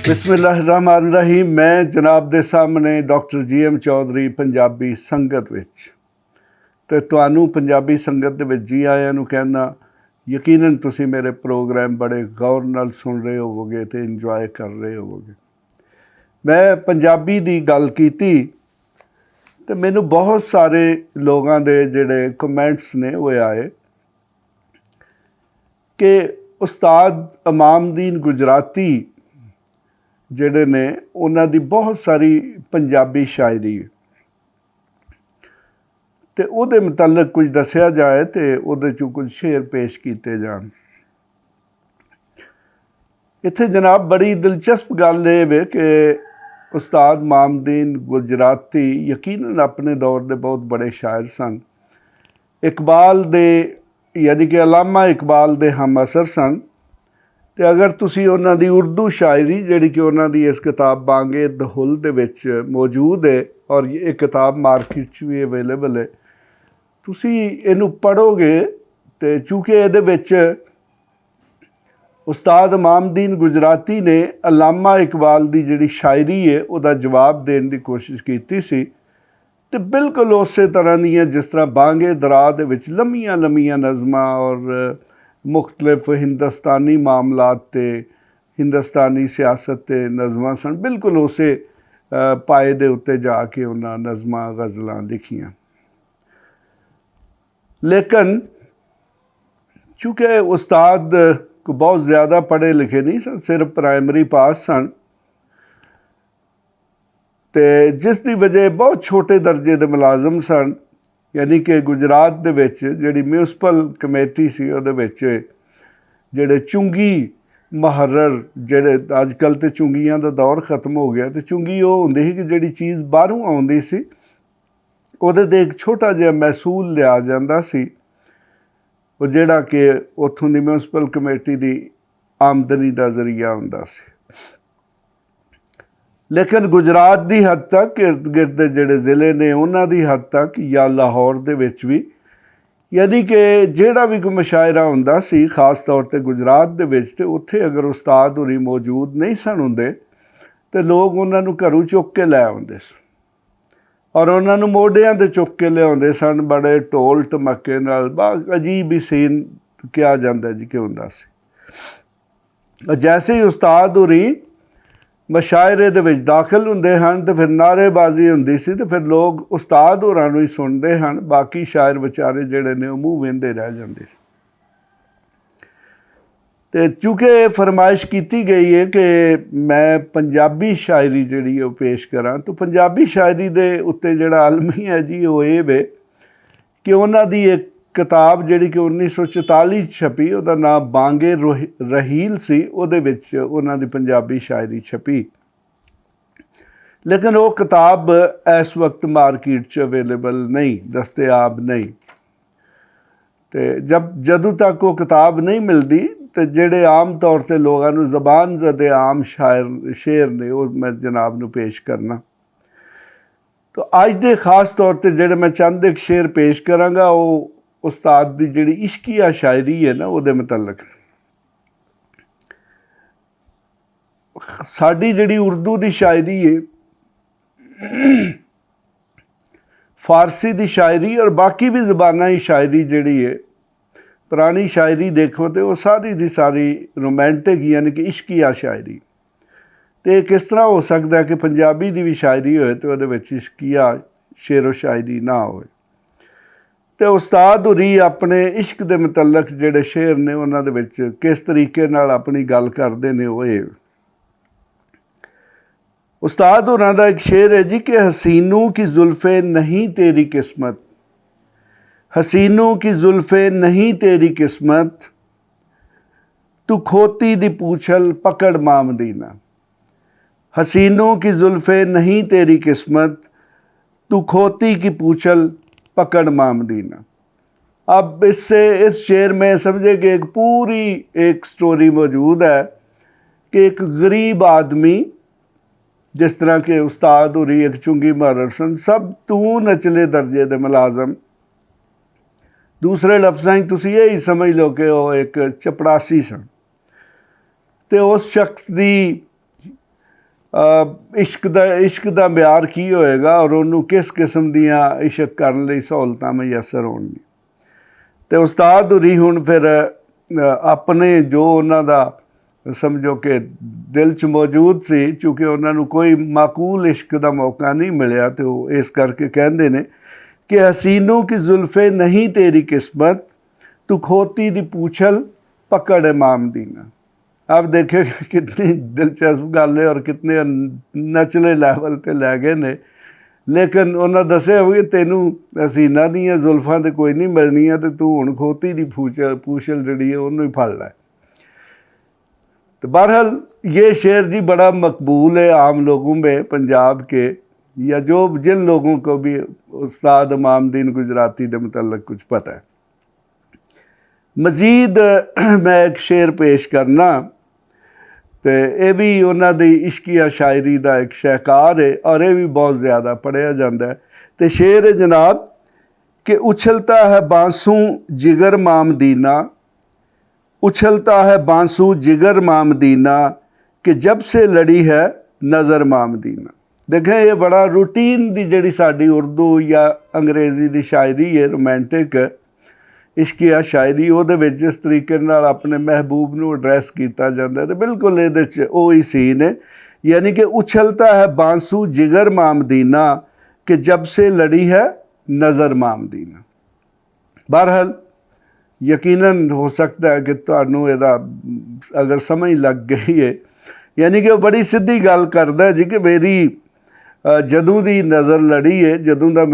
बिस्मिल्लाहिर्रहमानिर्रहीम। मैं जनाब दे सामने डॉक्टर GM चौधरी पंजाबी संगत विच ते तुहानू पंजाबी संगत दे विच जी आयां नू कहना। यकीनन तुसी मेरे प्रोग्राम बड़े गौर नाल सुन रहे होवोगे ते इंजॉय कर रहे होवोगे। मैं पंजाबी दी गल कीती ते मैनू बहुत सारे लोगों दे जिहड़े कमेंट्स ने वो आए कि उस्ताद इमामदीन गुजराती ਜਿਹੜੇ ਨੇ ਉਹਨਾਂ ਦੀ ਬਹੁਤ ਸਾਰੀ ਪੰਜਾਬੀ ਸ਼ਾਇਰੀ ਤੇ ਉਹਦੇ ਮੁਤਲਕ ਕੁਝ ਦੱਸਿਆ ਜਾਏ ਤੇ ਉਹਦੇ 'ਚੋਂ ਕੁਝ ਸ਼ੇਰ ਪੇਸ਼ ਕੀਤੇ ਜਾਣ। ਇੱਥੇ ਜਨਾਬ ਬੜੀ ਦਿਲਚਸਪ ਗੱਲ ਇਹ ਵੇ ਕਿ ਉਸਤਾਦ ਇਮਾਮਦੀਨ ਗੁਜਰਾਤੀ ਯਕੀਨਨ ਆਪਣੇ ਦੌਰ ਦੇ ਬਹੁਤ ਬੜੇ ਸ਼ਾਇਰ ਸਨ। ਇਕਬਾਲ ਦੇ ਯਾਨੀ ਕਿ ਅਲਾਮਾ ਇਕਬਾਲ ਦੇ ਹਮ ਅਸਰ ਸਨ। ਤੇ ਅਗਰ ਤੁਸੀਂ ਉਹਨਾਂ ਦੀ ਉਰਦੂ ਸ਼ਾਇਰੀ ਜਿਹੜੀ ਕਿ ਉਹਨਾਂ ਦੀ ਇਸ ਕਿਤਾਬ ਬਾਂਗੇ ਦਹੁਲ ਦੇ ਵਿੱਚ ਮੌਜੂਦ ਹੈ ਔਰ ਇਹ ਕਿਤਾਬ ਮਾਰਕੀਟ 'ਚ ਵੀ ਅਵੇਲੇਬਲ ਹੈ, ਤੁਸੀਂ ਇਹਨੂੰ ਪੜ੍ਹੋਗੇ ਤੇ ਚੂँकि ਇਹਦੇ ਵਿੱਚ ਉਸਤਾਦ ਇਮਾਮਦੀਨ ਗੁਜਰਾਤੀ ਨੇ ਅਲਾਮਾ ਇਕਬਾਲ ਦੀ ਜਿਹੜੀ ਸ਼ਾਇਰੀ ਹੈ ਉਹਦਾ ਜਵਾਬ ਦੇਣ ਦੀ ਕੋਸ਼ਿਸ਼ ਕੀਤੀ ਸੀ ਤੇ ਬਿਲਕੁਲ ਉਸੇ ਤਰ੍ਹਾਂ ਦੀਆਂ ਜਿਸ ਤਰ੍ਹਾਂ ਬਾਂਗੇ ਦਰਾ ਦੇ ਵਿੱਚ ਲੰਮੀਆਂ ਲੰਮੀਆਂ ਨਜ਼ਮਾਂ ਔਰ मुख्तलिफ हिंदुस्तानी मामलात ते हिंदुस्तानी सियासत ते नज़मां सन। बिल्कुल उसे पाए दे उत्ते जाके उन्हां नज़मां गज़लां लिखियां। लेकिन चूँकि उस्ताद को बहुत ज़्यादा पढ़े लिखे नहीं सन, सिर्फ प्राइमरी पास सन ते जिस दी वजह बहुत छोटे दर्जे दे मुलाजम सन। यानी कि गुजरात दे विच जिहड़ी म्यूनसिपल कमेटी सी उहदे विच जिहड़े चुंगी मुहर्रर जिहड़े अजकल तो चुंगियां दा दौर खत्म हो गया, तो चुंगी वो हुंदी सी कि जिहड़ी चीज़ बाहरों आउंदी सी उहदे ते एक छोटा जिहा महसूल लिया जांदा सी, वो जिहड़ा कि उत्थों दी म्यूनसिपल कमेटी दी आमदनी दा जरिया हुंदा सी। लेकिन गुजरात की हद तक इर्द गिर्द जिहड़े ज़िले ने उन्हां दी हद तक या लाहौर दे विच भी यानी कि जिहड़ा भी कोई मुशायरा हुंदा सी खास तौर पर गुजरात दे विच ते उत्थे अगर उस्ताद होरी मौजूद नहीं सन हुंदे ते लोग उन्हां नूं घरों चुक के लै आउंदे सन और उन्हां नूं मोढियां ते चुक के लिआउंदे सन। बड़े ढोल ढमक्के नाल अजीब ही सीन किया जांदा जी कि हुंदा सी। जैसे ही उस्ताद होरी मशायरे दे विच दाखिल हुंदे हन ते फिर नारेबाजी हुंदी सी ते फिर लोग उस्ताद होरां नूं ही सुणदे हन, बाकी शायर बेचारे जिहड़े ने मूँह वेंदे रह जांदे। ते चूँकि फरमाइश की गई है कि मैं पंजाबी शायरी जिहड़ी वो पेश करां, तो पंजाबी शायरी दे उत्ते जिहड़ा आलमी है जी वो ये वे कि उन्हां दी एक किताब जिहड़ी कि 1944 छपी, उहदा नाम बांगे रहील सी, उहदे विच उन्हां दी पंजाबी शायरी छपी। लेकिन वो किताब इस वक्त मार्केट च अवेलेबल नहीं, दस्तयाब नहीं। तो जदों तक वो किताब नहीं मिलती तो जिहड़े आम तौर पर लोगों नूं ज़बान ज़दे आम शेर ने वो मैं जनाब नूं पेश करना। तो अज दे खास तौर पर जिहड़े मैं चंद एक शेर पेश करांगा वो उस्ताद दी जिहड़ी इश्किया शायरी है ना उहदे मुतलक। साडी जिहड़ी उर्दू दी शायरी है, फारसी दी शायरी और बाकी भी ज़बानां की शायरी जिहड़ी है, पुरानी शायरी देखो तो वो सारी दी सारी रोमांटिक यानी कि इश्किया शायरी। तो किस तरह हो सकता है कि पंजाबी दी भी शायरी होए तो उहदे विच इश्किया शेरो शायरी ना होए। तो उस्ताद होरी अपने इश्क दे मुतलक जिहड़े शेर ने उन्हां दे विच किस तरीके नाल अपनी गल करदे ने वो ये। उस्ताद होरां दा एक शेर है जी कि हसीनों की जुल्फ़े नहीं तेरी किस्मत, हसीनों की जुल्फ़े नहीं तेरी किस्मत, तू खोती दी पूछल पकड़ मामदीना। हसीनों की जुल्फ़े नहीं तेरी किस्मत, तू खोती की पूछल पकड़ मामदीना। अब इस शेर में समझे कि एक पूरी एक स्टोरी मौजूद है कि एक गरीब आदमी, जिस तरह के उस्ताद होरी एक चुंगी मारर सन, सब तू नचले दर्जे दे मुलाजम। दूसरे लफ्ज़ां तुसीं यही समझ लो कि वह एक चपड़ासी सन। तो उस शख्स की इश्क दा म्यार की होएगा और उन्होंने किस किस्म दियां इश्क करने लई सहूलतां मैसर होणगियां। तो उस्ताद होरी हुण फिर अपने जो उन्हां दा समझो कि दिल च मौजूद सी, चूँकि उन्होंने कोई माकूल इश्क का मौका नहीं मिलिया, तो इस करके कहते ने कि हसीनों की जुल्फ़े नहीं तेरी किस्मत, तू खोती दी पूछल पकड़ इमाम दीना। अब देखे कितनी दिलचस्प गल है और कितने नचले लैवल पर लै गए ने। लेकिन उन्हें दस्या कि तेनू हसीना दियां जुल्फां तो कोई नहीं मिलनियां, तो तू हुण खोती दी पूछल जिहड़ी है उन्होंने फड़ लै। तो बहरहाल ये शेर जी बड़ा मकबूल है आम लोगों में, पंजाब के या जो जिन लोगों को भी उस्ताद इमाम दीन गुजराती के मतलब कुछ पता है। मज़ीद मैं एक शेर पेश करना, तो यह भी उन्होंने इश्किया शायरी का एक शाहकार है और यह भी बहुत ज़्यादा पढ़िया जाता है। तो शेर है जनाब कि उछलता है बांसू जिगर मामदीना, उछलता है बांसू जिगर मामदीना, कि जब से लड़ी है नज़र मामदीना। देखें ये बड़ा रूटीन दी जिहड़ी साडी उर्दू या अंग्रेज़ी दी शायरी है, रोमांटिक इश्किया शायरी, उहदे विच जिस तरीके नाल अपने महबूब नूं एड्रैस कीता जांदा है, तो बिल्कुल इहदे च ओही सीन है। यानी कि उछलता है बांसू जिगर मामदीना, कि जब से लड़ी है नज़र मामदीना। बहरहाल यकीनन हो सकता है कि तुहानूं इहदा अगर समझ लग गई है, यानी कि बड़ी सीधी गल करदा जी कि मेरी जदों दी नज़र लड़ी है, जदों दा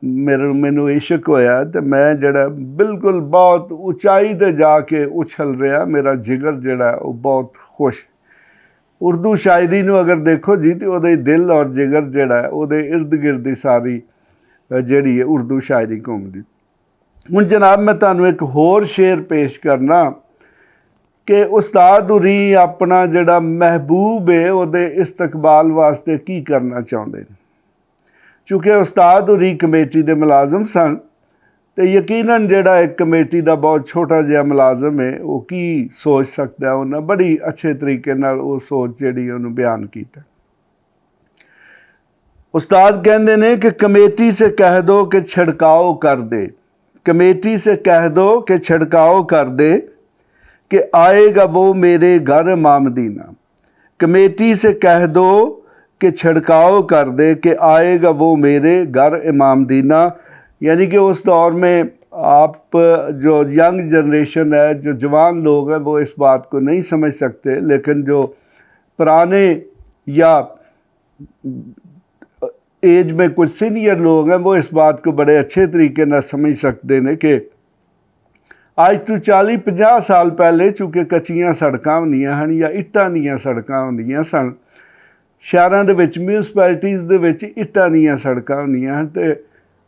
मैनू इश्क होया, तो मैं जड़ा बिल्कुल बहुत उचाई ते जाके उछल रहा, मेरा जिगर जड़ा वो बहुत खुश। उर्दू शायरी नूं अगर देखो जी तो वो दिल और जिगर जड़ा है वो इर्द गिर्द सारी जिहड़ी है उर्दू शायरी घूमदी। हुण जनाब मैं तुहानूं एक होर शेर पेश करना कि उस्ताद होरी अपना जिहड़ा महबूब है उहदे इस्तकबाल वास्ते की करना चाहुंदे ने। चूँकि उस्ताद होरी कमेटी दे मुलाजम सन, तो यकीनन जिहड़ा एक कमेटी का बहुत छोटा जिहा मुलाजम है वो की सोच सकता है, उन्हें बड़ी अच्छे तरीके नाल वो सोच जिहड़ी उन्होंने बयान कीता। उस्ताद कहंदे ने कि कमेटी से कह दो कि छिड़काव कर दे, कमेटी से कह दो कि छिड़काव कर दे, कि आएगा वो मेरे घर मामदीना। कमेटी से कह दो कि छिड़काव कर दे, कि आएगा वो मेरे घर इमामदीना। यानी कि उस दौर में आप जो यंग जनरेशन है, जो जवान लोग हैं, वो इस बात को नहीं समझ सकते, लेकिन जो पुराने या एज में कुछ सीनियर लोग हैं वो इस बात को बड़े अच्छे तरीके ना समझ सकते हैं कि आज तो 40-50 साल पहले चूँकि कच्चियां सड़कां होंदियां हन या इट्टां दीयां सड़कां होंदियां सन, शहरां दे विच म्यूनसिपैलिटीज़ दे विच इट्टां दीयां सड़कां होंदियां हन, ते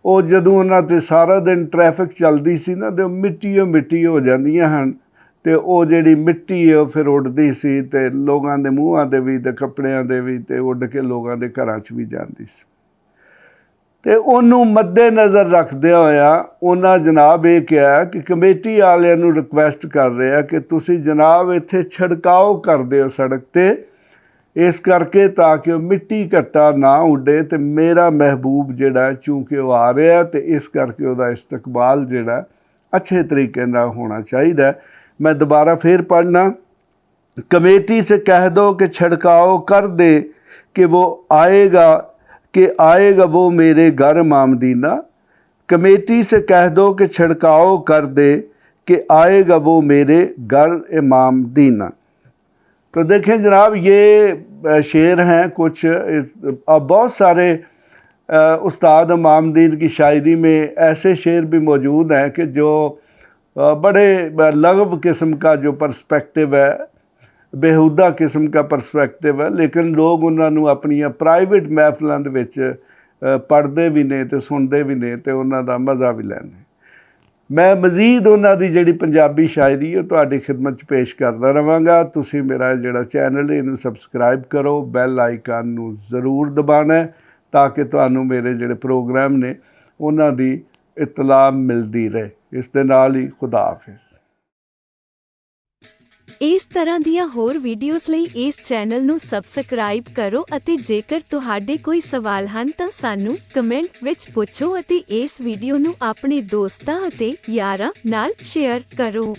ਉਹ ਜਦੋਂ ਉਹਨਾਂ 'ਤੇ ਸਾਰਾ ਦਿਨ ਟ੍ਰੈਫਿਕ ਚੱਲਦੀ ਸੀ ਨਾ ਤੇ ਮਿੱਟੀ ਹੋ ਜਾਂਦੀਆਂ ਹਨ, ਤੇ ਉਹ ਜਿਹੜੀ ਮਿੱਟੀ ਹੈ ਉਹ ਫਿਰ ਉੱਡਦੀ ਸੀ ਤੇ ਲੋਕਾਂ ਦੇ ਮੂੰਹਾਂ 'ਤੇ ਵੀ ਤੇ ਕੱਪੜਿਆਂ 'ਤੇ ਵੀ ਤੇ ਉੱਡ ਕੇ ਲੋਕਾਂ ਦੇ ਘਰਾਂ 'ਚ ਵੀ ਜਾਂਦੀ ਸੀ। ਤੇ ਉਹਨੂੰ ਮੱਦੇ ਨਜ਼ਰ ਰੱਖਦਿਆਂ ਹੋਇਆ ਉਹਨਾਂ ਜਨਾਬ ਇਹ ਕਿਹਾ ਕਿ ਕਮੇਟੀ ਵਾਲਿਆਂ ਨੂੰ ਰਿਕੁਐਸਟ ਕਰ ਰਿਹਾ ਕਿ ਤੁਸੀਂ ਜਨਾਬ ਇੱਥੇ ਛਿੜਕਾਓ ਕਰ ਦਿਓ ਸੜਕ 'ਤੇ, इस करके ताकि वह मिट्टी घट्टा ना उड्डे, तो मेरा महबूब जिहड़ा चूँकि वह आ रहा तो इस करके वह इस्तकबाल जिहड़ा अच्छे तरीके नाल होना चाहिए। मैं दोबारा फिर पढ़ना, कमेटी से कह दो कि छिड़काव कर दे, कि वो आएगा कि आएगा वो मेरे घर मामदीना। कमेटी से कह दो कि छिड़काव कर दे, कि आएगा वो मेरे घर इमाम दीना। तो देखें जनाब ये शेर हैं कुछ, अब बहुत सारे उस्ताद इमाम दीन की शायरी में ऐसे शेर भी मौजूद हैं कि जो बड़े लग़व किस्म का जो पर्सपेक्टिव है, बेहुदा किस्म का पर्सपेक्टिव है, लेकिन लोग उन्होंने अपनी प्राइवेट महफलों के पढ़ते भी ने तो सुनते भी ने तो उन्हों का मज़ा भी लैंदे। ਮੈਂ ਮਜ਼ੀਦ ਉਹਨਾਂ ਦੀ ਜਿਹੜੀ ਪੰਜਾਬੀ ਸ਼ਾਇਰੀ ਉਹ ਤੁਹਾਡੀ ਖਿਦਮਤ 'ਚ ਪੇਸ਼ ਕਰਦਾ ਰਹਾਂਗਾ। ਤੁਸੀਂ ਮੇਰਾ ਜਿਹੜਾ ਚੈਨਲ ਇਹਨੂੰ ਸਬਸਕ੍ਰਾਈਬ ਕਰੋ, ਬੈਲ ਆਈਕਨ ਨੂੰ ਜ਼ਰੂਰ ਦਬਾਉਣਾ ਤਾਂ ਕਿ ਤੁਹਾਨੂੰ ਮੇਰੇ ਜਿਹੜੇ ਪ੍ਰੋਗਰਾਮ ਨੇ ਉਹਨਾਂ ਦੀ ਇਤਲਾਹ ਮਿਲਦੀ ਰਹੇ। ਇਸ ਦੇ ਨਾਲ ਹੀ ਖੁਦਾ ਹਾਫਿਜ਼। ਇਸ ਤਰ੍ਹਾਂ ਦੀਆਂ ਹੋਰ ਵੀਡੀਓਜ਼ ਲਈ ਇਸ ਚੈਨਲ ਨੂੰ ਸਬਸਕ੍ਰਾਈਬ ਕਰੋ ਅਤੇ ਜੇਕਰ ਤੁਹਾਡੇ ਕੋਈ ਸਵਾਲ ਹਨ ਤਾਂ ਸਾਨੂੰ ਕਮੈਂਟ ਵਿੱਚ ਪੁੱਛੋ ਅਤੇ ਇਸ ਵੀਡੀਓ ਨੂੰ ਆਪਣੇ ਦੋਸਤਾਂ ਅਤੇ ਯਾਰਾਂ ਨਾਲ ਸ਼ੇਅਰ ਕਰੋ।